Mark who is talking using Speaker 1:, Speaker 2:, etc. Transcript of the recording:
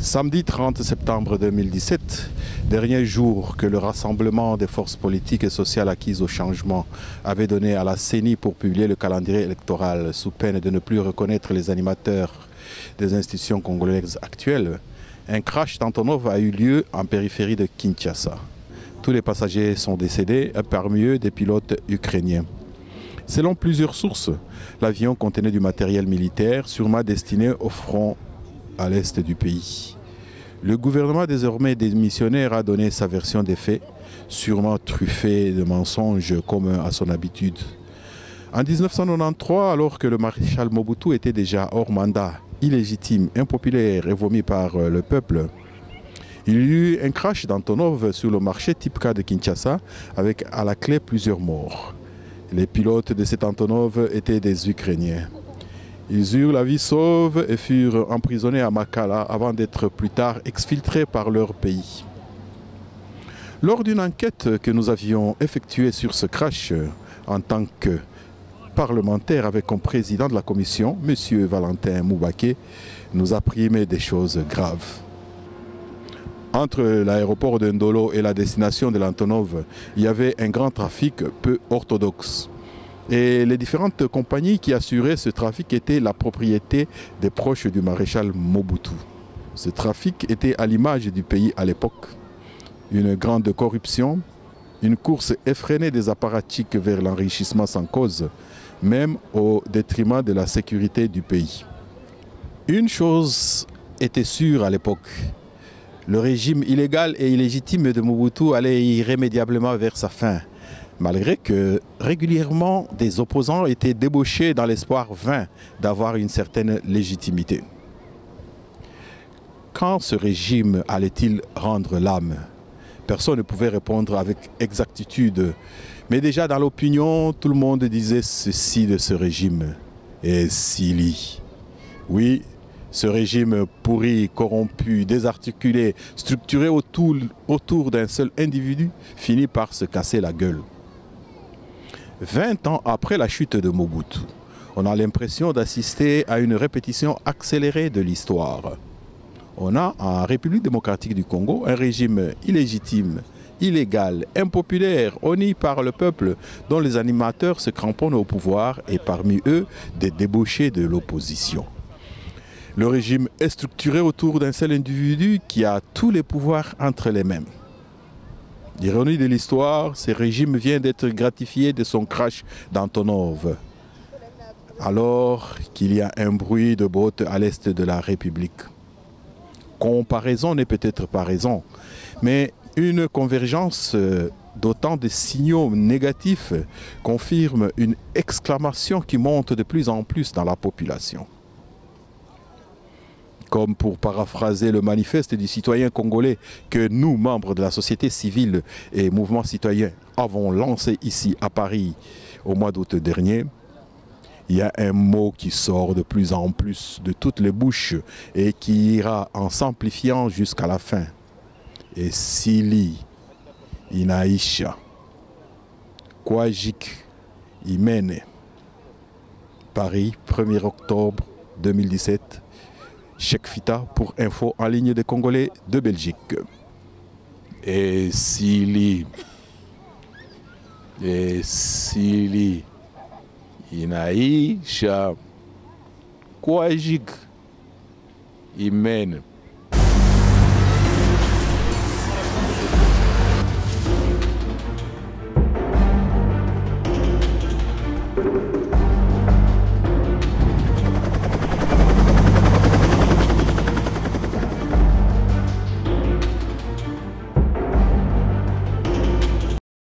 Speaker 1: Samedi 30 septembre 2017, dernier jour que le rassemblement des forces politiques et sociales acquises au changement avait donné à la CENI pour publier le calendrier électoral sous peine de ne plus reconnaître les animateurs des institutions congolaises actuelles, un crash d'Antonov a eu lieu en périphérie de Kinshasa. Tous les passagers sont décédés, parmi eux des pilotes ukrainiens. Selon plusieurs sources, l'avion contenait du matériel militaire sûrement destiné au front à l'est du pays. Le gouvernement désormais démissionnaire a donné sa version des faits, sûrement truffée de mensonges comme à son habitude. En 1993, alors que le maréchal Mobutu était déjà hors mandat, illégitime, impopulaire et vomi par le peuple, il y eut un crash d'Antonov sur le marché Tipka de Kinshasa avec à la clé plusieurs morts. Les pilotes de cet Antonov étaient des Ukrainiens. Ils eurent la vie sauve et furent emprisonnés à Makala avant d'être plus tard exfiltrés par leur pays. Lors d'une enquête que nous avions effectuée sur ce crash, en tant que parlementaire avec comme président de la commission, M. Valentin Moubaké, nous apprîmes des choses graves. Entre l'aéroport de Ndolo et la destination de l'Antonov, il y avait un grand trafic peu orthodoxe. Et les différentes compagnies qui assuraient ce trafic étaient la propriété des proches du maréchal Mobutu. Ce trafic était à l'image du pays à l'époque. Une grande corruption, une course effrénée des apparatchiks vers l'enrichissement sans cause, même au détriment de la sécurité du pays. Une chose était sûre à l'époque. Le régime illégal et illégitime de Mobutu allait irrémédiablement vers sa fin, malgré que régulièrement des opposants étaient débauchés dans l'espoir vain d'avoir une certaine légitimité. Quand ce régime allait-il rendre l'âme? Personne ne pouvait répondre avec exactitude, mais déjà dans l'opinion, tout le monde disait ceci de ce régime. Et Sili. Oui, ce régime pourri, corrompu, désarticulé, structuré autour d'un seul individu, finit par se casser la gueule. 20 ans après la chute de Mobutu, on a l'impression d'assister à une répétition accélérée de l'histoire. On a en République démocratique du Congo un régime illégitime, illégal, impopulaire, honni par le peuple, dont les animateurs se cramponnent au pouvoir et parmi eux des débauchés de l'opposition. Le régime est structuré autour d'un seul individu qui a tous les pouvoirs entre les mains. L'ironie de l'histoire, ce régime vient d'être gratifié de son crash d'Antonov, alors qu'il y a un bruit de bottes à l'est de la République. Comparaison n'est peut-être pas raison, mais une convergence d'autant de signaux négatifs confirme une exclamation qui monte de plus en plus dans la population. Comme pour paraphraser le manifeste du citoyen congolais que nous, membres de la société civile et mouvement citoyen, avons lancé ici à Paris au mois d'août dernier, il y a un mot qui sort de plus en plus de toutes les bouches et qui ira en s'amplifiant jusqu'à la fin. Et Sili, Inaisha, Kouajik, Imene. Paris, 1er octobre 2017. Cheikh Fita pour Info en ligne des Congolais de Belgique. Et Sili, Inaisha, Kouajik, Imen.